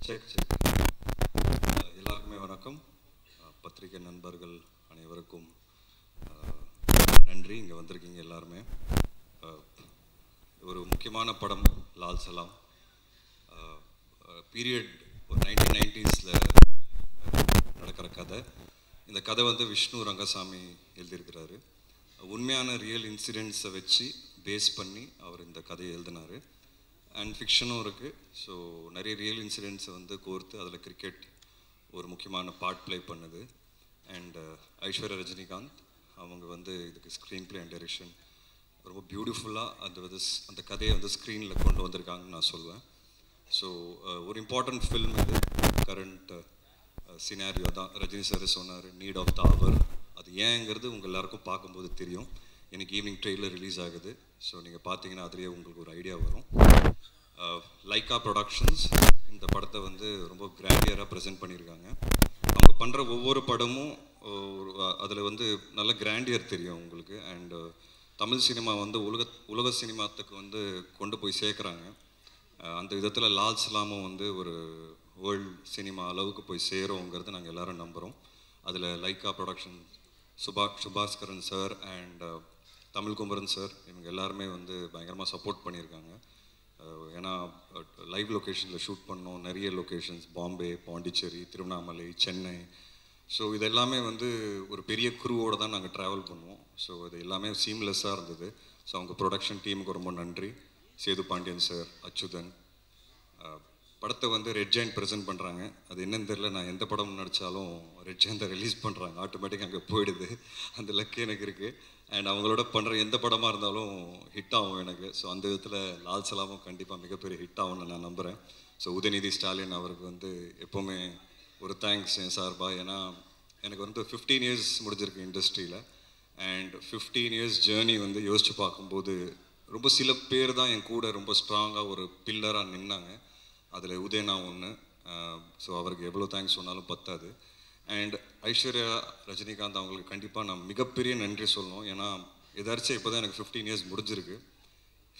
Check check எல்லாருக்குமே வணக்கம். பத்திரிகை நண்பர்கள் அனைவருக்கும் நன்றி. இங்கே வந்திருக்கீங்க எல்லாருமே. ஒரு முக்கியமான படம் லால் சலாம். பீரியட் ஒரு 1990s நடக்கிற கதை. இந்த கதை வந்து விஷ்ணு ரங்கசாமி எழுதியிருக்கிறாரு. உண்மையான ரியல் இன்சிடென்ட்ஸை வச்சு பேஸ் பண்ணி அவர் இந்த கதையை எழுதினார். அண்ட் ஃபிக்ஷனும் இருக்குது. ஸோ நிறைய ரியல் இன்சிடென்ட்ஸை வந்து கோர்த்து அதில் கிரிக்கெட் ஒரு முக்கியமான பார்ட் ப்ளே பண்ணுது. அண்ட் ஐஸ்வர்யா ரஜினிகாந்த் அவங்க வந்து இதுக்கு ஸ்க்ரீன் ப்ளே அண்ட் டைரக்ஷன் ரொம்ப பியூட்டிஃபுல்லாக அந்த கதையை வந்து ஸ்க்ரீனில் கொண்டு வந்திருக்காங்கன்னு நான் சொல்லுவேன். ஸோ ஒரு இம்பார்ட்டண்ட் ஃபில்ம் இது. கரண்ட் சினாரியோ தான் ரஜினி சார் சொன்னார், நீட் ஆஃப் த அவர். அது ஏங்கிறது உங்கள் எல்லாருக்கும் பார்க்கும்போது தெரியும். எனக்கு ஈவினிங் ட்ரெயிலர் ரிலீஸ் ஆகுது. ஸோ நீங்கள் பார்த்தீங்கன்னா அதுலேயே உங்களுக்கு ஒரு ஐடியா வரும். லைக்கா ப்ரொடக்ஷன்ஸ் இந்த படத்தை வந்து ரொம்ப கிராண்டியராக ப்ரெசென்ட் பண்ணியிருக்காங்க. அவங்க பண்ணுற ஒவ்வொரு படமும் அதில் வந்து நல்ல கிராண்டியர் தெரியும் உங்களுக்கு. அண்டு தமிழ் சினிமா வந்து உலக சினிமாத்துக்கு வந்து கொண்டு போய் சேர்க்குறாங்க. அந்த விதத்தில் லால் சலாமும் வந்து ஒரு வேர்ல்டு சினிமா அளவுக்கு போய் சேருங்கிறது நாங்கள் எல்லோரும் நம்புகிறோம். அதில் Lyca production Subaskaran sir and Tamil Kumaran sir இவங்க எல்லாருமே வந்து பயங்கரமாக சப்போர்ட் பண்ணியிருக்காங்க. ஏன்னா லைவ் லொக்கேஷனில் ஷூட் பண்ணோம். நிறைய லொக்கேஷன்ஸ் பாம்பே, பாண்டிச்சேரி, திருவண்ணாமலை, சென்னை. ஸோ இது எல்லாமே வந்து ஒரு பெரிய குரூவோடு தான் நாங்கள் ட்ராவல் பண்ணுவோம். ஸோ இது எல்லாமே சீம்லெஸ்ஸாக இருந்தது. ஸோ அவங்க ப்ரொடக்ஷன் டீமுக்கு ரொம்ப நன்றி. சேது பாண்டியன் சார், அச்சுதன். படத்தை வந்து ரெட் ஜெயண்ட் ப்ரெசென்ட் பண்ணுறாங்க. அது என்னன்னு தெரியல, நான் எந்த படம் நடித்தாலும் ரெட் ஜெயந்தை ரிலீஸ் பண்ணுறாங்க. ஆட்டோமேட்டிக்காக அங்கே போயிடுது. அந்த லக்கு எனக்கு இருக்குது. அண்ட் அவங்களோட பண்ணுற எந்த படமாக இருந்தாலும் ஹிட் ஆகும் எனக்கு. ஸோ அந்த விதத்தில் லால் சலாமும் கண்டிப்பாக மிகப்பெரிய ஹிட் ஆகும்னு நான் நம்புகிறேன். ஸோ உதயநிதி ஸ்டாலின் அவருக்கு வந்து எப்போவுமே ஒரு தேங்க்ஸ் என் சார்பாக. ஏன்னா எனக்கு வந்து 15 years முடிஞ்சிருக்கு இண்டஸ்ட்ரியில். அண்ட் 15 years ஜேர்னி வந்து யோசித்து பார்க்கும்போது ரொம்ப சில பேர் தான் என் கூட ரொம்ப ஸ்ட்ராங்காக ஒரு பில்லராக நின்னாங்க. அதில் உதயனா ஒன்று. ஸோ அவருக்கு எவ்வளோ தேங்க்ஸ் சொன்னாலும் பத்தாது. அண்ட் ஐஸ்வர்யா ரஜினிகாந்த் அவங்களுக்கு கண்டிப்பாக நான் மிகப்பெரிய நன்றி சொல்லணும். ஏன்னா எதாச்சும் இப்போ தான் எனக்கு 15 years முடிஞ்சிருக்கு.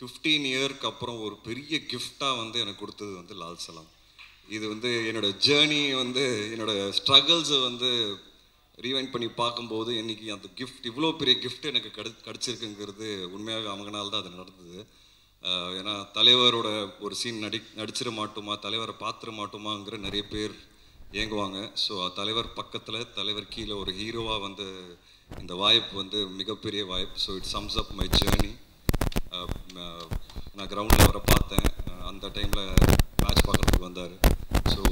15 yearsக்கு அப்புறம் ஒரு பெரிய கிஃப்டாக வந்து எனக்கு கொடுத்தது வந்து லால் சலாம். இது வந்து என்னோடய ஜேர்னி வந்து என்னோடய ஸ்ட்ரகிள்ஸை வந்து ரீவைண்ட் பண்ணி பார்க்கும்போது இன்றைக்கி அந்த கிஃப்ட், இவ்வளோ பெரிய கிஃப்ட் எனக்கு கிடச்சிருக்குங்கிறது உண்மையாக அவங்கனால தான் அது நடந்தது. ஏன்னா தலைவரோட ஒரு சீன் நடிச்சிட மாட்டோமா, தலைவரை பார்த்துட மாட்டோமாங்கிற நிறைய பேர் ஏங்குவாங்க. ஸோ தலைவர் பக்கத்தில், தலைவர் கீழே ஒரு ஹீரோவாக வந்து இந்த வாய்ப்பு வந்து மிகப்பெரிய வாய்ப்பு. So it sums up my journey. நான் கிரவுண்டில் அவரை பார்த்தேன். அந்த டைமில் மேட்ச் பார்க்குறதுக்கு வந்தார். ஸோ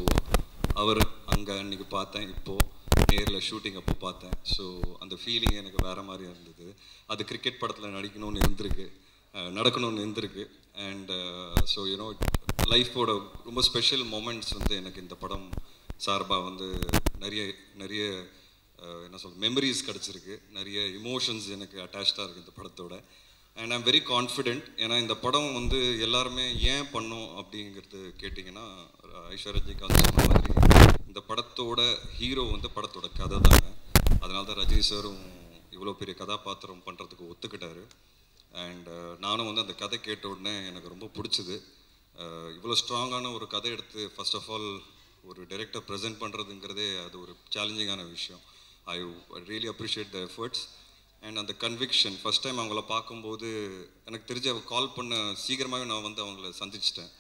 அவர் அங்கே அன்றைக்கி பார்த்தேன். இப்போது நேரில் ஷூட்டிங் அப்போ பார்த்தேன். ஸோ அந்த ஃபீலிங் எனக்கு வேறு மாதிரி இருந்தது. அது கிரிக்கெட் படத்தில் நடிக்கணும்னு இருந்திருக்கு, நடக்கணும்னு இருந்திருக்கு. அண்ட் ஸோ யூனோ லைஃபோட ரொம்ப ஸ்பெஷல் மொமெண்ட்ஸ் வந்து எனக்கு இந்த படம் சார்பாக வந்து நிறைய நிறைய என்ன சொல்ல மெமரிஸ் கிடச்சிருக்கு. நிறைய இமோஷன்ஸ் எனக்கு அட்டாச்சாக இருக்குது இந்த படத்தோட. And I'm very confident. ஏன்னா இந்த படம் வந்து எல்லாருமே ஏன் பண்ணோம் அப்படிங்கிறது கேட்டிங்கன்னா, ஐஸ்வர்யா ரஜினிகாந்த் சொன்ன மாதிரி இந்த படத்தோட ஹீரோ வந்து படத்தோட கதை தாங்க. அதனால தான் ரஜினி சாரும் இவ்வளோ பெரிய கதாபாத்திரம் பண்ணுறதுக்கு ஒத்துக்கிட்டாரு. அண்ட் நானும் வந்து அந்த கதை கேட்ட உடனே எனக்கு ரொம்ப பிடிச்சிது. இவ்வளோ ஸ்ட்ராங்கான ஒரு கதை எடுத்து ஃபர்ஸ்ட் ஆஃப் ஆல் ஒரு டைரக்டர் ப்ரெசென்ட் பண்ணுறதுங்கிறதே அது ஒரு சேலஞ்சிங்கான விஷயம். I really appreciate the efforts and அந்த கன்விக்ஷன். ஃபஸ்ட் டைம் அவங்கள பார்க்கும்போது எனக்கு தெரிஞ்சு அவங்க கால் பண்ண சீக்கிரமாகவே நான் வந்து அவங்கள சந்திச்சிட்டேன்.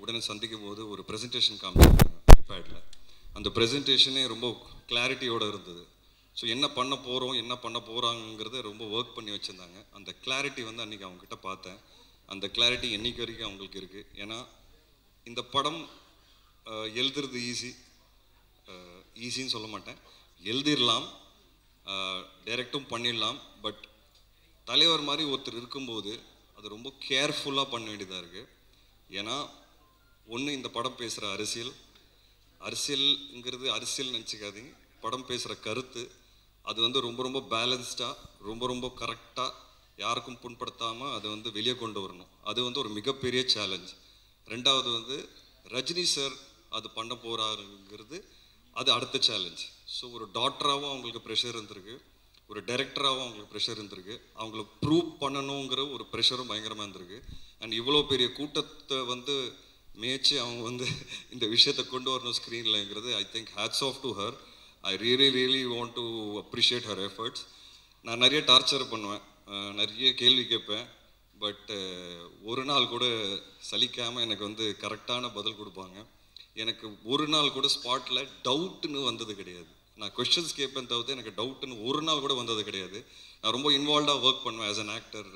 உடனே சந்திக்கும் போது ஒரு ப்ரெசன்டேஷன் காமிச்சிருக்கேன் ஐபேடில். அந்த ப்ரெசன்டேஷனே ரொம்ப கிளாரிட்டியோடு இருந்தது. ஸோ என்ன பண்ண போகிறோம், என்ன பண்ண போகிறாங்கிறத ரொம்ப ஒர்க் பண்ணி வச்சுருந்தாங்க. அந்த கிளாரிட்டி வந்து அன்றைக்கி அவங்கக்கிட்ட பார்த்தேன். அந்த கிளாரிட்டி என்றைக்கு வரைக்கும் அவங்களுக்கு இருக்குது. ஏன்னா இந்த படம் எழுதுறது ஈஸின்னு சொல்ல மாட்டேன், எழுதிடலாம், டைரக்டும் பண்ணிடலாம். பட் தலைவர் மாதிரி ஒருத்தர் இருக்கும்போது அது ரொம்ப கேர்ஃபுல்லாக பண்ண வேண்டியதாக இருக்குது. ஏன்னா ஒன்று, இந்த படம் பேசுகிற அரசியல்ங்கிறது அரசியல் நினச்சிக்காதீங்க. படம் பேசுகிற கருத்து அது வந்து ரொம்ப ரொம்ப பேலன்ஸ்டாக, ரொம்ப ரொம்ப கரெக்டாக, யாருக்கும் புண்படுத்தாமல் அதை வந்து வெளியே கொண்டு வரணும். அது வந்து ஒரு மிகப்பெரிய சேலஞ்ச். ரெண்டாவது வந்து ரஜினி சார் அது பண்ண போகிறாருங்கிறது அது அடுத்த சேலஞ்ச். ஸோ ஒரு டாக்டராகவும் அவங்களுக்கு ப்ரெஷர் இருந்திருக்கு, ஒரு டைரக்டராகவும் அவங்களுக்கு ப்ரெஷர் இருந்திருக்கு, அவங்கள ப்ரூவ் பண்ணணுங்கிற ஒரு ப்ரெஷரும் பயங்கரமாக இருந்திருக்கு. அண்ட் இவ்வளோ பெரிய கூட்டத்தை வந்து மேய்ச்சி அவங்க வந்து இந்த விஷயத்தை கொண்டு வரணும் ஸ்க்ரீன்லங்கிறது I think hats off to her. I really want to appreciate her efforts. நான் நிறைய டார்ச்சர் பண்ணுவேன், நிறைய கேள்வி கேட்பேன், பட் ஒரு நாள் கூட சலிக்காமல் எனக்கு வந்து கரெக்டான பதில் கொடுப்பாங்க. எனக்கு ஒரு நாள் கூட ஸ்பாட்டில் டவுட்டுன்னு வந்தது கிடையாது. நான் கொஸ்டின்ஸ் கேட்பேன் தவிர்த்து எனக்கு டவுட்டுன்னு ஒரு நாள் கூட வந்தது கிடையாது. நான் ரொம்ப இன்வால்வ்டாக ஒர்க் பண்ணுவேன் ஆஸ் அன் ஆக்டர்.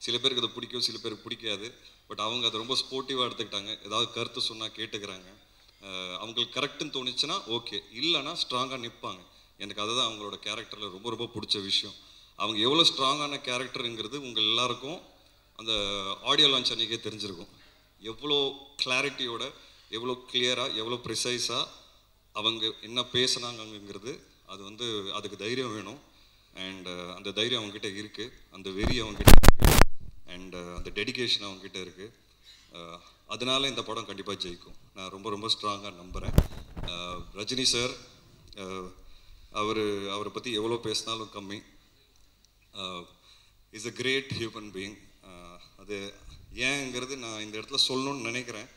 சில பேருக்கு அதை பிடிக்கும், சில பேருக்கு பிடிக்காது. பட் அவங்க அதை ரொம்ப ஸ்போர்ட்டிவாக எடுத்துக்கிட்டாங்க. ஏதாவது கருத்து சொன்னால் கேட்டுக்கிறாங்க. அவங்களுக்கு கரெக்டுன்னு தோணுச்சுன்னா ஓகே, இல்லைன்னா ஸ்ட்ராங்காக நிற்பாங்க. எனக்கு அதுதான் அவங்களோட கேரக்டரில் ரொம்ப ரொம்ப பிடிச்ச விஷயம். அவங்க எவ்வளோ ஸ்ட்ராங்கான கேரக்டருங்கிறது உங்கள் எல்லாருக்கும் அந்த ஆடியோ லான்ச் அன்றைக்கே தெரிஞ்சிருக்கும். எவ்வளோ கிளாரிட்டியோட, எவ்வளோ கிளியராக, எவ்வளோ ப்ரிசைஸாக அவங்க என்ன பேசுனாங்கங்கிறது. அது வந்து அதுக்கு தைரியம் வேணும். அண்ட் அந்த தைரியம் அவங்ககிட்ட இருக்குது, அந்த வெறி அவங்ககிட்ட இருக்குது, அண்ட் அந்த டெடிகேஷன் அவங்ககிட்ட இருக்குது. அதனால இந்த படம் கண்டிப்பாக ஜெயிக்கும் நான் ரொம்ப ரொம்ப ஸ்ட்ராங்காக நம்புகிறேன். ரஜினி சார், அவரை பற்றி எவ்வளோ பேசினாலும் கம்மி. Is a great human being. அது ஏங்கிறது நான் இந்த இடத்துல சொல்லணும்னு நினைக்கிறேன்.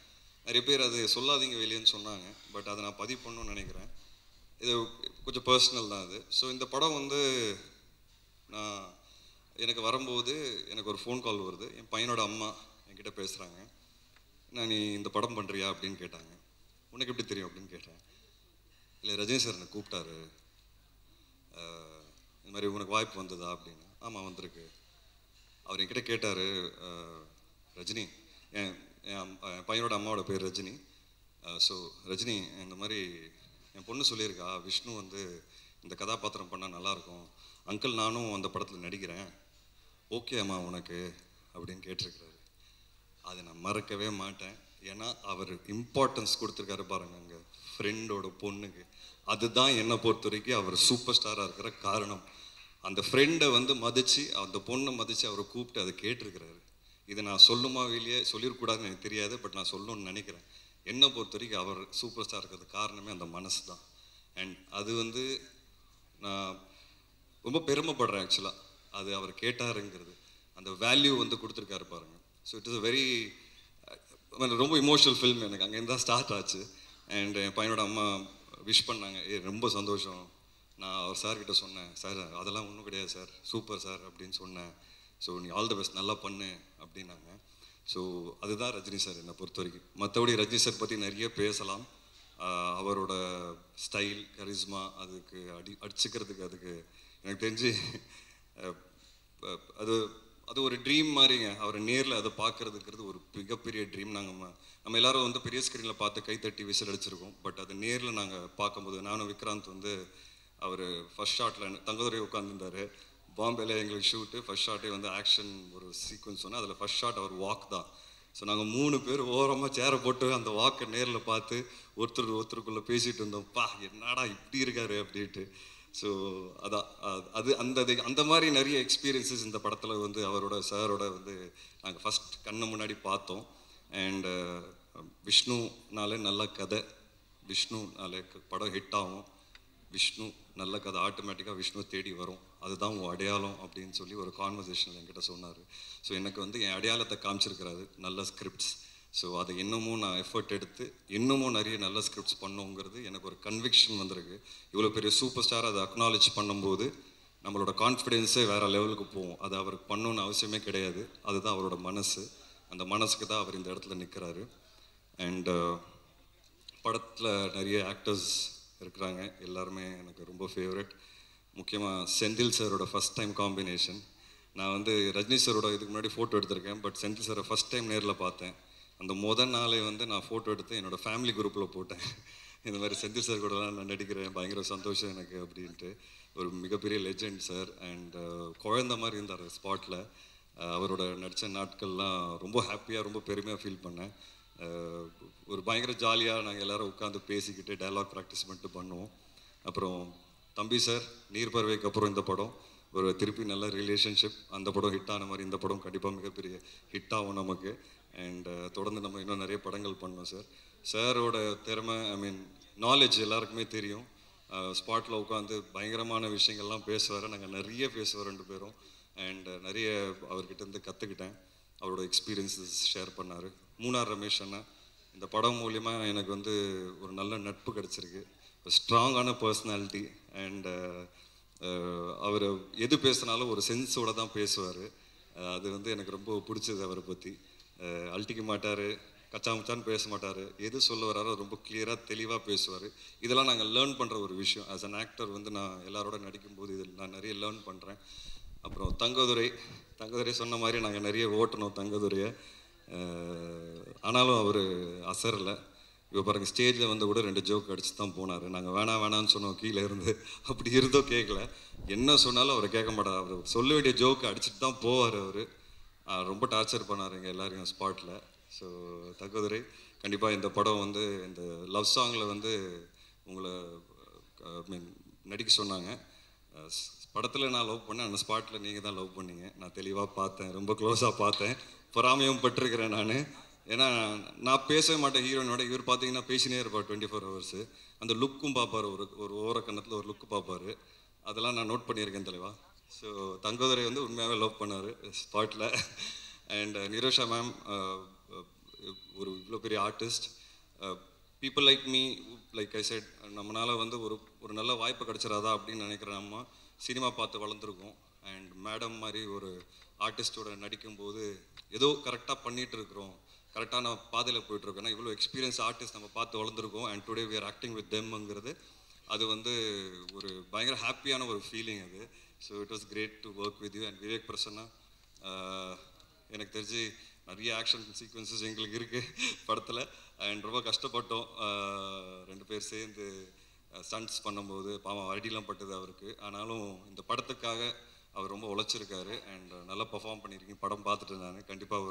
நிறைய பேர் அது சொல்லாதீங்க வெளியேன்னு சொன்னாங்க, பட் அதை நான் பதிவு பண்ணணும்னு நினைக்கிறேன். இது கொஞ்சம் பர்சனல் தான் அது. ஸோ இந்த படம் வந்து நான் எனக்கு வரும்போது எனக்கு ஒரு ஃபோன் கால் வருது. என் பையனோட அம்மா என்கிட்ட பேசுகிறாங்க. நான் நீ இந்த படம் பண்ணுறியா அப்படின்னு கேட்டாங்க. உனக்கு எப்படி தெரியும் அப்படின்னு கேட்டேன். இல்லை ரஜினி சார் என்னை கூப்பிட்டாரு, இந்த மாதிரி உனக்கு வாய்ப்பு வந்ததா அப்படின்னு. ஆமாம் வந்திருக்கு. அவர் என்கிட்ட கேட்டார், ரஜினி, என் பையனோட அம்மாவோட பேர் ரஜினி. ஸோ ரஜினி, இந்த மாதிரி என் பொண்ணு சொல்லியிருக்கா விஷ்ணு வந்து இந்த கதாபாத்திரம் பண்ணால் நல்லாயிருக்கும், அங்கிள் நானும் அந்த படத்தில் நடிக்கிறேன், ஓகே அம்மா உனக்கு அப்படின்னு கேட்டிருக்கிறாரு. அதை நான் மறக்கவே மாட்டேன். ஏன்னா அவர் இம்பார்ட்டன்ஸ் கொடுத்துருக்காரு பாருங்க அங்கே ஃப்ரெண்டோட பொண்ணுக்கு. அதுதான் என்னை பொறுத்த வரைக்கும் அவர் சூப்பர் ஸ்டாராக இருக்கிற காரணம். அந்த ஃப்ரெண்டை வந்து மதித்து, அந்த பொண்ணை மதித்து அவரை கூப்பிட்டு அதை கேட்டிருக்கிறாரு. இதை நான் சொல்லுமா வெளியே சொல்லிடக்கூடாதுன்னு எனக்கு தெரியாது, பட் நான் சொல்லணும்னு நினைக்கிறேன். என்னை பொறுத்த வரைக்கும் அவர் சூப்பர் ஸ்டார் இருக்கிறது காரணமே அந்த மனசு தான். அண்ட் அது வந்து நான் ரொம்ப பெருமைப்படுறேன் ஆக்சுவலாக. அது அவர் கேட்டாருங்கிறது, அந்த வேல்யூ வந்து கொடுத்துருக்காரு பாருங்க. So it is a very ரொம்ப இமோஷனல் ஃபில்ம். எனக்கு அங்கேருந்து தான் ஸ்டார்ட் ஆச்சு. அண்ட் என் பையனோட அம்மா விஷ் பண்ணாங்க. ரொம்ப சந்தோஷம். நான் அவர் சார்கிட்ட சொன்னேன், சார் அதெல்லாம் ஒன்றும் கிடையாது சார், சூப்பர் சார் அப்படின்னு சொன்னேன். ஸோ நீ ஆல் த பெஸ்ட், நல்லா பண்ணு அப்படின்னாங்க. ஸோ அதுதான் ரஜினி சார் என்னை பொறுத்த வரைக்கும். மற்றபடி ரஜினி சார் பற்றி நிறைய பேசலாம். அவரோட ஸ்டைல், கரிஸ்மா, அதுக்கு அடிச்சுக்கிறதுக்கு அதுக்கு எனக்கு தெரிஞ்சு அது அது ஒரு ட்ரீம் மாதிரிங்க. அவரை நேரில் அதை பார்க்குறதுங்கிறது ஒரு மிகப்பெரிய ட்ரீம். நம்ம எல்லாரும் வந்து பெரிய ஸ்க்ரீனில் பார்த்து கைத்தட்டி விசில் அடிச்சிருக்கோம். பட் அது நேரில் நாங்கள் பார்க்கும்போது, நானும் விக்ராந்த் வந்து அவர் ஃபர்ஸ்ட் ஷாட்டில் தங்கதுரை உட்காந்துருந்தார். பாம்பேல எங்களுக்கு ஷூட்டு, ஃபர்ஸ்ட் ஷாட்டே வந்து ஆக்ஷன் ஒரு சீக்வன்ஸ் சொன்னால் அதில் ஃபர்ஸ்ட் ஷாட் அவர் வாக் தான். ஸோ நாங்கள் 3 பேர் ஓரமாக சேரை போட்டு அந்த வாக்கை நேரில் பார்த்து ஒருத்தருக்குள்ளே பேசிகிட்டு இருந்தோம். பா என்னடா இப்படி இருக்காரு அப்படின்ட்டு. ஸோ அதான் அது அந்த மாதிரி நிறைய எக்ஸ்பீரியன்ஸஸ் இந்த படத்தில் வந்து அவரோட சாரோட வந்து நாங்கள் ஃபஸ்ட் கண்ணு முன்னாடி பார்த்தோம். அண்ட் விஷ்ணுனாலே நல்ல கதை, விஷ்ணுனாலே படம் ஹிட் ஆகும், விஷ்ணு நல்ல கதை ஆட்டோமேட்டிக்காக விஷ்ணு தேடி வரும், அதுதான் உன் அடையாளம் அப்படின்னு சொல்லி ஒரு கான்வர்சேஷனில் என்கிட்ட சொன்னார். ஸோ எனக்கு வந்து என் அடையாளத்தை காமிச்சிருக்கிறாரு, நல்ல ஸ்கிரிப்ட்ஸ். ஸோ அதை இன்னமும் நான் எஃபர்ட் எடுத்து இன்னமும் நிறைய நல்ல ஸ்கிரிப்ட்ஸ் பண்ணுங்கிறது எனக்கு ஒரு கன்விக்ஷன் வந்திருக்கு. இவ்வளோ பெரிய சூப்பர் ஸ்டார் அதை அக்னாலேஜ் பண்ணும்போது நம்மளோட கான்ஃபிடென்ஸே வேறு லெவலுக்கு போகும். அது அவருக்கு பண்ணணுன்னு அவசியமே கிடையாது. அதுதான் அவரோட மனசு. அந்த மனசுக்கு தான் அவர் இந்த இடத்துல நிற்கிறாரு. அண்ட் படத்தில் நிறைய ஆக்டர்ஸ் இருக்கிறாங்க, எல்லாருமே எனக்கு ரொம்ப ஃபேவரட். முக்கியமாக செந்தில் சாரோட ஃபஸ்ட் டைம் காம்பினேஷன். நான் வந்து ரஜினி சாரோட இதுக்கு முன்னாடி ஃபோட்டோ எடுத்திருக்கேன், பட் செந்தில் சாரை ஃபஸ்ட் டைம் நேரில் பார்த்தேன். அந்த முதல் நாளே வந்து நான் ஃபோட்டோ எடுத்து என்னோடய ஃபேமிலி குரூப்பில் போட்டேன். இந்த மாதிரி செந்தில் சார் கூடலாம் நான் நடிக்கிறேன், பயங்கர சந்தோஷம் எனக்கு அப்படின்ட்டு. ஒரு மிகப்பெரிய லெஜெண்ட் சார். அண்ட் குழந்த மாதிரி இருந்தார் ஸ்பாட்டில். அவரோட நடித்த நாட்கள்லாம் ரொம்ப ஹாப்பியாக, ரொம்ப பெருமையாக ஃபீல் பண்ணேன். ஒரு பயங்கர ஜாலியாக நாங்கள் எல்லோரும் உட்காந்து பேசிக்கிட்டு டைலாக் ப்ராக்டிஸ் பண்ணிட்டு பண்ணுவோம். அப்புறம் தம்பி சார், நீர்பறவைக்கு அப்புறம் இந்த படம் ஒரு திருப்பி நல்ல ரிலேஷன்ஷிப். அந்த படம் ஹிட் ஆன மாதிரி இந்த படம் கண்டிப்பாக மிகப்பெரிய ஹிட் ஆகும் நமக்கு. அண்ட் தொடர்ந்து நம்ம இன்னும் நிறைய படங்கள் பண்ணோம் சார். சாரோட திறமை, ஐ மீன் நாலேஜ் எல்லாருக்குமே தெரியும். ஸ்பாட்டில் உட்காந்து பயங்கரமான விஷயங்கள்லாம் பேசுவார். நாங்கள் நிறைய பேசுவோம் 2 பேரும். அண்ட் நிறைய அவர்கிட்ட இருந்து கற்றுக்கிட்டேன். அவரோட எக்ஸ்பீரியன்ஸஸ் ஷேர் பண்ணார். மூணார் ரமேஷ் அண்ணா இந்த படம் மூலிமா எனக்கு வந்து ஒரு நல்ல நட்பு கிடச்சிருக்கு, ஒரு ஸ்ட்ராங்கான பர்சனாலிட்டி. அண்ட் அவர் எது பேசினாலும் ஒரு சென்ஸோடு தான் பேசுவார். அது வந்து எனக்கு ரொம்ப பிடிச்சது. அவரை பற்றி அழட்டிக்க மாட்டார், கச்சா முச்சான்னு பேச மாட்டார். எது சொல்ல வராரோ ரொம்ப கிளியராக தெளிவாக பேசுவார். இதெல்லாம் நாங்கள் லேர்ன் பண்ணுற ஒரு விஷயம். ஆஸ் அன் ஆக்டர் வந்து நான் எல்லாரோட நடிக்கும்போது இதில் நான் நிறைய லேர்ன் பண்ணுறேன். அப்புறம் தங்கதுரை சொன்ன மாதிரி நாங்கள் நிறைய ஓட்டணும் தங்கதுரையை. ஆனாலும் அவர் அசரலை. இப்போ பாருங்கள், ஸ்டேஜில் வந்து கூட 2 ஜோக் அடிச்சு தான் போனார். நாங்கள் வேணான்னு சொன்னோம் கீழே இருந்து. அப்படி இருந்தோ கேட்கல. என்ன சொன்னாலும் அவர் கேட்க மாட்டார். அவர் சொல்ல வேண்டிய ஜோக்கு அடிச்சுட்டு தான் போவார். அவர் ரொம்ப டார்ச்சர் பண்ணார் எங்கள் எல்லாரையும் ஸ்பாட்டில். ஸோ தங்கதுரை கண்டிப்பாக இந்த படம் வந்து இந்த லவ் சாங்கில் வந்து உங்களை நடிக்க சொன்னாங்க. படத்தில் நான் லவ் பண்ணேன், அந்த ஸ்பாட்டில் நீங்கள் தான் லவ் பண்ணீங்க. நான் தெளிவாக பார்த்தேன், ரொம்ப க்ளோஸாக பார்த்தேன், பொறாமையும் பட்டிருக்கிறேன் நான். ஏன்னா நான் பேசவே மாட்டேன் ஹீரோயினோட. இவர் பார்த்தீங்கன்னா பேசினே இருப்பார் 24 ஹவர்ஸு. அந்த லுக்கும் பார்ப்பார், ஒரு ஓரக்கண்ணத்தில் ஒரு லுக்கு பார்ப்பார். அதெல்லாம் நான் நோட் பண்ணியிருக்கேன் தலைவா. ஸோ தங்கதுரை வந்து உண்மையாகவே லவ் பண்ணார் ஸ்பாட்டில். அண்ட் நிரோஷா மேம் ஒரு இவ்வளோ பெரிய artist. People like me, like I set, நம்மளால் வந்து ஒரு நல்ல வாய்ப்பு கிடச்சிடாதா அப்படின்னு நினைக்கிறேன். நம்ம சினிமா பார்த்து வளர்ந்துருக்கோம். அண்ட் மேடம் மாதிரி ஒரு ஆர்டிஸ்டோட நடிக்கும்போது ஏதோ கரெக்டாக பண்ணிகிட்டு இருக்கிறோம், கரெக்டான பாதையில் போயிட்டுருக்கோம். ஏன்னா இவ்வளோ எக்ஸ்பீரியன்ஸ் ஆர்டிஸ்ட் நம்ம பார்த்து வளர்ந்துருக்கோம். And today we are acting with தெம்ங்கிறது அது வந்து ஒரு பயங்கர ஹாப்பியான ஒரு ஃபீலிங் அது. So it was great to work with you. And Vivek Prasanna, எனக்கு தெரிஞ்சு நிறைய ஆக்ஷன் சீக்வன்சஸ் எங்களுக்கு இருக்குது படத்தில். அண்ட் ரொம்ப கஷ்டப்பட்டோம் 2 பேர் சேர்ந்து ஸ்டண்ட்ஸ் பண்ணும்போது. பாவம் அடிலாம் பட்டது அவருக்கு. ஆனாலும் இந்த படத்துக்காக அவர் ரொம்ப உழைச்சிருக்காரு. அண்ட் நல்லா பர்ஃபார்ம் பண்ணியிருக்கீங்க. படம் பார்த்துட்டு நான் கண்டிப்பாக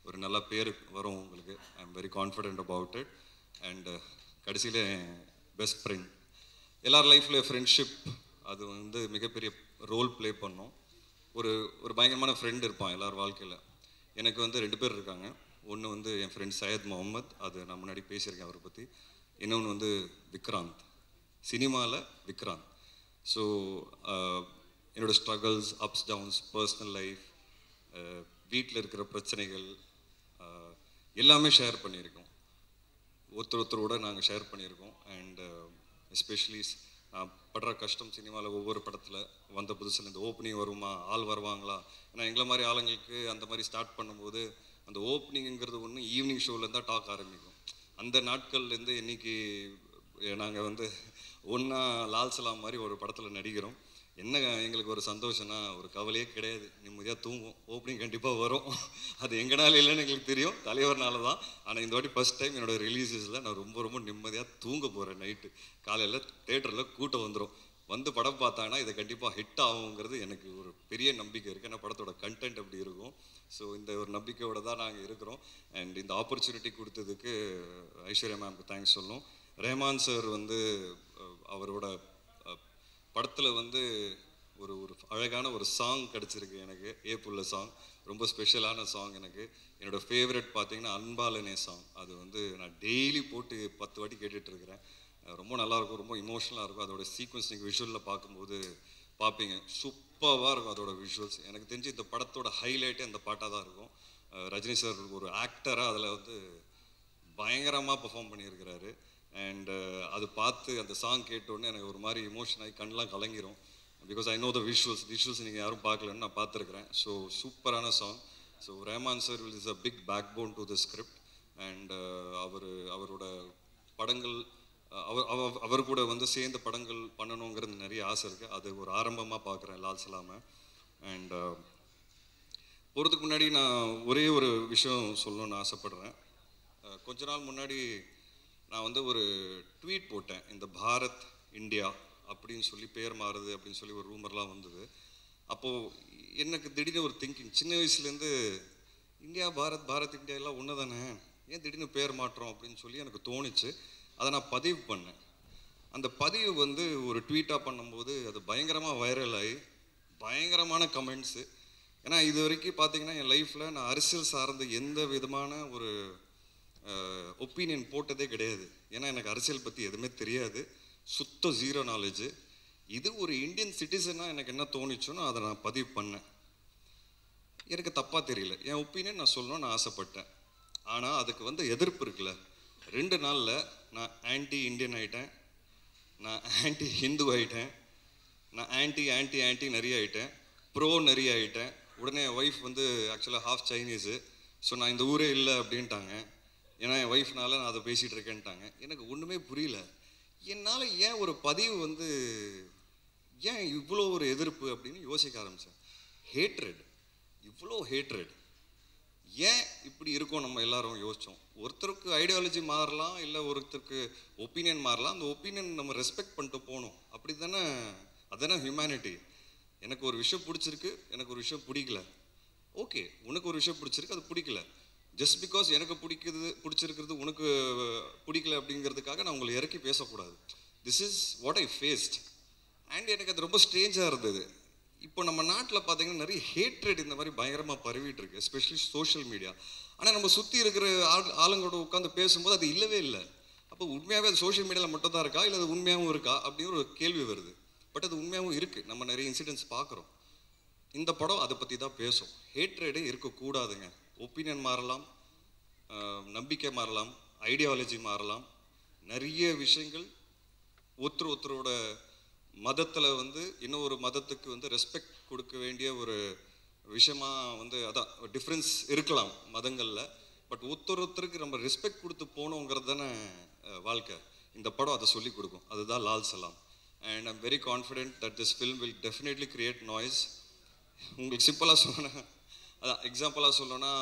ஒரு நல்ல பேர் வரும் உங்களுக்கு. I am very confident about it. And கடைசியில் பெஸ்ட் ஃப்ரெண்ட், எல்லார் லைஃப்லேயும் ஃப்ரெண்ட்ஷிப் அது வந்து மிகப்பெரிய ரோல் ப்ளே பண்ணோம். ஒரு பயங்கரமான ஃப்ரெண்ட் இருப்பான் எல்லார் வாழ்க்கையில். எனக்கு வந்து 2 பேர் இருக்காங்க. ஒன்று வந்து என் ஃப்ரெண்ட் சையத் முகமது, அது நான் முன்னாடி பேசியிருக்கேன் அவரை பற்றி. இன்னொன்று வந்து விக்ராந்த், சினிமாவில் விக்ராந்த். ஸோ என்னோடய struggles, ups downs, personal life, வீட்டில் இருக்கிற பிரச்சனைகள் எல்லாமே ஷேர் பண்ணியிருக்கோம். ஒருத்தரோட நாங்கள் ஷேர் பண்ணியிருக்கோம். அண்ட் எஸ்பெஷலி நான் படுற கஷ்டம் சினிமாவில் ஒவ்வொரு படத்தில் வந்த புதுசில் இந்த ஓப்பனிங் வருமா, ஆள் வருவாங்களா. ஏன்னா எங்களை மாதிரி ஆளுங்களுக்கு அந்த மாதிரி ஸ்டார்ட் பண்ணும்போது அந்த ஓப்பனிங்கிறது ஒன்று ஈவினிங் ஷோவில் தான் டாக் ஆரம்பிக்கும். அந்த நாட்கள்லேருந்து இன்றைக்கி நாங்கள் வந்து ஒன்றா லால் சலாம் மாதிரி ஒரு படத்தில் நடிக்கிறோம். என்ன எங்களுக்கு ஒரு சந்தோஷம்னா ஒரு கவலையே கிடையாது, நிம்மதியாக தூங்குவோம். ஓப்பனிங் கண்டிப்பாக வரும், அது எங்கனால இல்லைன்னு எங்களுக்கு தெரியும், தலைவர்னால தான். ஆனால் இந்த வாட்டி ஃபஸ்ட் டைம் என்னோடய ரிலீஸஸில் நான் ரொம்ப நிம்மதியாக தூங்க போகிறேன். நைட்டு காலையில் தேட்டரில் கூட்டம் வந்துடும். வந்து படம் பார்த்தாங்கன்னா இதை கண்டிப்பாக ஹிட் ஆகுங்கிறது எனக்கு ஒரு பெரிய நம்பிக்கை இருக்குது. ஏன்னா படத்தோட கண்டென்ட் அப்படி இருக்கும். ஸோ இந்த ஒரு நம்பிக்கையோடு தான் நாங்கள் இருக்கிறோம். அண்ட் இந்த ஆப்பர்ச்சுனிட்டி கொடுத்ததுக்கு ஐஸ்வர்யா மேம்க்கு தேங்க்ஸ் சொல்லணும். ரஹ்மான் சார் வந்து அவரோட படத்தில் வந்து ஒரு அழகான ஒரு சாங் கிடச்சிருக்கு எனக்கு. ஏப்புள்ள சாங் ரொம்ப ஸ்பெஷலான சாங் எனக்கு. என்னோடய ஃபேவரட் பார்த்தீங்கன்னா அன்பாலனே சாங். அது வந்து நான் டெய்லி போட்டு 10 வாட்டி கேட்டுட்ருக்கிறேன். ரொம்ப நல்லாயிருக்கும், ரொம்ப இமோஷனலாக இருக்கும். அதோட சீக்வன்ஸ் நீங்கள் விஷுவலில் பார்க்கும்போது பார்ப்பீங்க, சூப்பராக இருக்கும் அதோட விஷுவல்ஸ். எனக்கு தெரிஞ்சு இந்த படத்தோட ஹைலைட்டே அந்த பாட்டாக தான் இருக்கும். ரஜினி சார் ஒரு ஆக்டராக அதில் வந்து பயங்கரமாக பர்ஃபார்ம் பண்ணியிருக்கிறாரு. அண்ட் அது பார்த்து அந்த சாங் கேட்டோடனே எனக்கு ஒரு மாதிரி இமோஷன் ஆகி கண்ணெலாம் கலங்கிரும். Because I know the visuals நீங்கள் யாரும் பார்க்கலன்னு நான் பார்த்துருக்குறேன். ஸோ சூப்பரான song. So Rahman sir is a big backbone to the script. And அவரோட படங்கள் அவர் கூட வந்து சேர்ந்த படங்கள் பண்ணணுங்கிறது நிறைய ஆசை இருக்குது. அது ஒரு ஆரம்பமாக பார்க்குறேன் லால் சலாமை. அண்ட் போகிறதுக்கு முன்னாடி நான் ஒரே ஒரு விஷயம் சொல்லணும்னு ஆசைப்பட்றேன். கொஞ்ச நாள் முன்னாடி நான் வந்து ஒரு ட்வீட் போட்டேன், இந்த பாரத் இந்தியா அப்படின்னு சொல்லி பேர் மாறுது அப்படின்னு சொல்லி ஒரு ரூமர்லாம் வந்தது. அப்போது எனக்கு திடீர்னு ஒரு திங்கிங், சின்ன வயசுலேருந்து இந்தியா பாரத் இந்தியா எல்லாம் ஒன்று தானே, ஏன் திடீர்னு பேர் மாற்றோம் அப்படின்னு சொல்லி எனக்கு தோணுச்சு. அதை நான் பதிவு பண்ணேன். அந்த பதிவு வந்து ஒரு ட்வீட்டாக பண்ணும்போது அது பயங்கரமாக வைரல் ஆகி பயங்கரமான கமெண்ட்ஸு. ஏன்னா இது வரைக்கும் பார்த்தீங்கன்னா என் லைஃப்பில் நான் அரசியல் சார்ந்த எந்த விதமான ஒரு ஒப்பீனியன் போட்டதே கிடையாது. ஏன்னா எனக்கு அரசியல் பற்றி எதுவுமே தெரியாது, சுத்த ஜீரோ நாலேஜு. இது ஒரு இந்தியன் சிட்டிசனாக எனக்கு என்ன தோணுச்சோன்னு அதை நான் பதிவு பண்ணேன். எனக்கு தப்பாக தெரியல, என் ஒப்பீனியன் நான் சொல்லணும்னு ஆசைப்பட்டேன். ஆனால் அதுக்கு வந்து எதிர்ப்பு இருக்குல்ல, 2 நாளில் நான் ஆன்டி இண்டியன் ஆகிட்டேன், நான் ஆன்டி ஹிந்து ஆகிட்டேன், நான் ஆன்டி நிறைய ஆகிட்டேன், ப்ரோ நிறைய ஆகிட்டேன். உடனே என் ஒய்ஃப் வந்து ஆக்சுவலாக ஹாஃப் சைனீஸு. ஸோ நான் இந்த ஊரே இல்லை அப்படின்ட்டாங்க. ஏன்னா என் ஒய்ஃப்னால நான் அதை பேசிகிட்டு இருக்கேன்ட்டாங்க. எனக்கு ஒன்றுமே புரியல. என்னால் ஏன் ஒரு பதிவு வந்து ஏன் இவ்வளோ ஒரு எதிர்ப்பு அப்படின்னு யோசிக்க ஆரம்பித்தேன். ஹேட்ரட், இவ்வளோ ஹேட்ரட் ஏன் இப்படி இருக்கோம் நம்ம எல்லாரும் யோசித்தோம். ஒருத்தருக்கு ஐடியாலஜி மாறலாம், இல்லை ஒருத்தருக்கு ஒப்பீனியன் மாறலாம். அந்த ஒப்பீனியன் நம்ம ரெஸ்பெக்ட் பண்ணிட்டு போகணும். அப்படி தானே, அதுதானே ஹியூமனிட்டி. எனக்கு ஒரு விஷயம் பிடிச்சிருக்கு, எனக்கு ஒரு விஷயம் பிடிக்கல. ஓகே, உனக்கு ஒரு விஷயம் பிடிச்சிருக்கு, அது பிடிக்கல. ஜஸ்ட் பிகாஸ் எனக்கு பிடிச்சிருக்கிறது உனக்கு பிடிக்கல அப்படிங்கிறதுக்காக நான் உங்களை இறக்கி பேசக்கூடாது. This is what I faced. And எனக்கு அது ரொம்ப ஸ்ட்ரேஞ்சாக இருந்தது. இப்போ நம்ம நாட்டில் பார்த்தீங்கன்னா நிறைய ஹேட்ரேட் இந்த மாதிரி பயங்கரமாக பரவிட்டு இருக்கு, எஸ்பெஷலி சோஷியல் மீடியா. ஆனால் நம்ம சுற்றி இருக்கிற ஆளுங்களோட உட்காந்து பேசும்போது அது இல்லவே இல்லை. அப்போ உண்மையாகவே அது சோஷியல் மீடியாவில் மட்டும் தான் இருக்கா, இல்லை அது உண்மையாகவும் இருக்கா அப்படின்னு ஒரு கேள்வி வருது. பட் அது உண்மையாகவும் இருக்குது. நம்ம நிறைய இன்சிடென்ட்ஸ் பார்க்குறோம். இந்த படம் அதை பற்றி தான் பேசும். ஹேட்ரேடே இருக்கக்கூடாதுங்க. ஒப்பீனியன் மாறலாம், நம்பிக்கை மாறலாம், ஐடியாலஜி மாறலாம், நிறைய விஷயங்கள். ஒருத்தரோட மதத்தில் வந்து இன்னொரு மதத்துக்கு வந்து ரெஸ்பெக்ட் கொடுக்க வேண்டிய ஒரு விஷயமா வந்து அதான் டிஃப்ரென்ஸ் இருக்கலாம் மதங்களில். பட் ஒருத்தருக்கு நம்ம ரெஸ்பெக்ட் கொடுத்து போகணுங்கிறது தானே வாழ்க்கை. இந்த படம் அதை சொல்லிக் கொடுக்கும். அதுதான் Lal Salaam. And I'm very confident that this film will definitely create noise. உங்களுக்கு சிம்பிளாக சொல்லணும்னா, அதான் எக்ஸாம்பிளாக சொல்லணும்னா,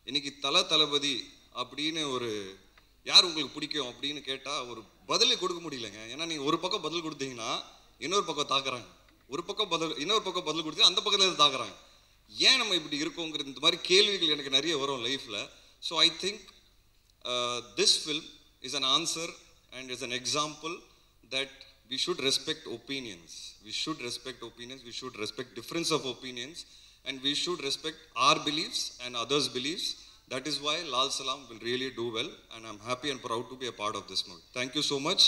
இன்னைக்கு தளபதி அப்படின்னு ஒரு யார் உங்களுக்கு பிடிக்கும் அப்படின்னு கேட்டால் ஒரு பதிலே கொடுக்க முடியலைங்க. ஏன்னா நீங்கள் ஒரு பக்கம் பதில் கொடுத்தீங்கன்னா இன்னொரு பக்கம் தாக்குறாங்க, இன்னொரு பக்கம் பதில் கொடுத்து அந்த பக்கத்தில் தாக்குறாங்க. ஏன் நம்ம இப்படி இருக்கோங்கிறது இந்த மாதிரி கேள்விகள் எனக்கு நிறைய வரும் லைஃப்பில். So I think this film is an answer and is an example that we should respect opinions. We should respect opinions. We should respect difference of opinions, and we should respect our beliefs and others' beliefs. That is why Lal Salam will really do well, and I'm happy and proud to be a part of this movie. Thank you so much.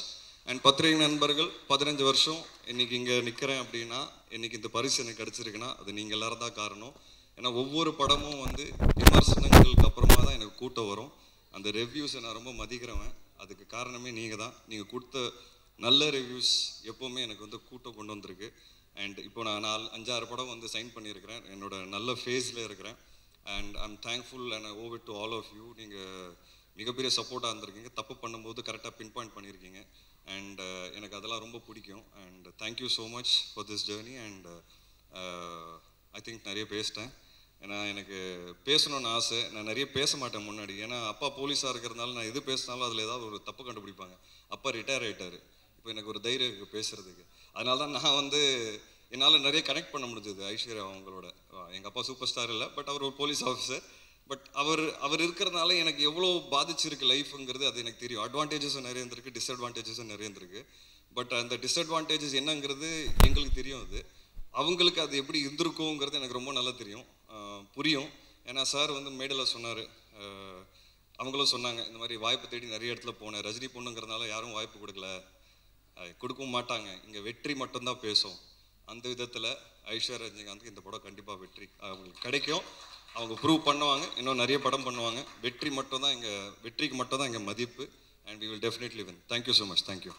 And பத்திரிகை நண்பர்கள், 15 வருஷம் இன்னைக்கு இங்கே நிற்கிறேன் அப்படின்னா, இன்னைக்கு இந்த பரிசு எனக்கு கிடச்சிருக்குன்னா அது நீங்கள் எல்லாரும் தான் காரணம். ஏன்னா ஒவ்வொரு படமும் வந்து விமர்சனங்களுக்கு அப்புறமா தான் எனக்கு கூட்டம் வரும். அந்த ரிவ்யூஸை நான் ரொம்ப மதிக்கிறவன். அதுக்கு காரணமே நீங்கள் தான். நீங்கள் கொடுத்த நல்ல ரிவ்யூஸ் எப்போவுமே எனக்கு வந்து கூட்டம் கொண்டு வந்திருக்கு. அண்ட் இப்போ நான் 5-6 படம் வந்து சைன் பண்ணியிருக்கிறேன். என்னோட நல்ல ஃபேஸில் இருக்கிறேன். And I'm thankful and I owe it to all of you. நீங்கள் மிகப்பெரிய சப்போர்ட்டாக இருந்திருக்கீங்க. தப்பு பண்ணும்போது கரெக்டாக பின் பாயிண்ட் பண்ணியிருக்கீங்க. அண்ட் எனக்கு அதெல்லாம் ரொம்ப பிடிக்கும். And thank you so much for this journey. And I think நிறைய பேசிட்டேன். ஏன்னா எனக்கு பேசணும்னு ஆசை. நான் நிறைய பேச மாட்டேன் முன்னாடி. ஏன்னா அப்பா போலீஸாக இருக்கிறதுனால நான் எது பேசினாலும் அதில் ஏதாவது ஒரு தப்பு கண்டுபிடிப்பாங்க. அப்பா ரிட்டையர் ஆகிட்டார். இப்போ எனக்கு ஒரு தைரியம் பேசுகிறதுக்கு. அதனால தான் நான் வந்து என்னால் நிறைய கனெக்ட் பண்ண முடிஞ்சது ஐஸ்வர்யா அவங்களோட. எங்கள் அப்பா சூப்பர் ஸ்டார் இல்லை, பட் அவர் ஒரு போலீஸ் ஆஃபீஸர். பட் அவர் இருக்கிறதுனால எனக்கு எவ்வளோ பாதிச்சிருக்கு லைஃப்ங்கிறது அது எனக்கு தெரியும். அட்வான்டேஜஸும் நிறைய இருந்திருக்கு, டிஸ்அட்வான்டேஜஸும் நிறைய இருந்திருக்கு. பட் அந்த டிஸ்அட்வான்டேஜஸ் என்னங்கிறது எங்களுக்கு தெரியும். அது அவங்களுக்கு அது எப்படி இருந்திருக்குங்கிறது எனக்கு ரொம்ப நல்லா தெரியும், புரியும். ஏன்னா சார் வந்து மேடையில் சொன்னார், அவங்களும் சொன்னாங்க, இந்த மாதிரி வாய்ப்பு தேடி நிறைய இடத்துல போனேன். ரஜினி பொண்ணுங்கிறதுனால யாரும் வாய்ப்பு கொடுக்கல, கொடுக்கவும் மாட்டாங்க. இங்கே வெற்றி மட்டும்தான் பேசும். அந்த விதத்தில் ஐஸ்வர்யா ரஜினிகாந்துக்கு இந்த படம் கண்டிப்பாக வெற்றி அவங்களுக்கு கிடைக்கும். அவங்க ப்ரூவ் பண்ணுவாங்க. இன்னும் நிறைய படம் பண்ணுவாங்க. வெற்றிக்கு மட்டும் தான் இங்கே மதிப்பு. And we will definitely win. Thank you so much. Thank you.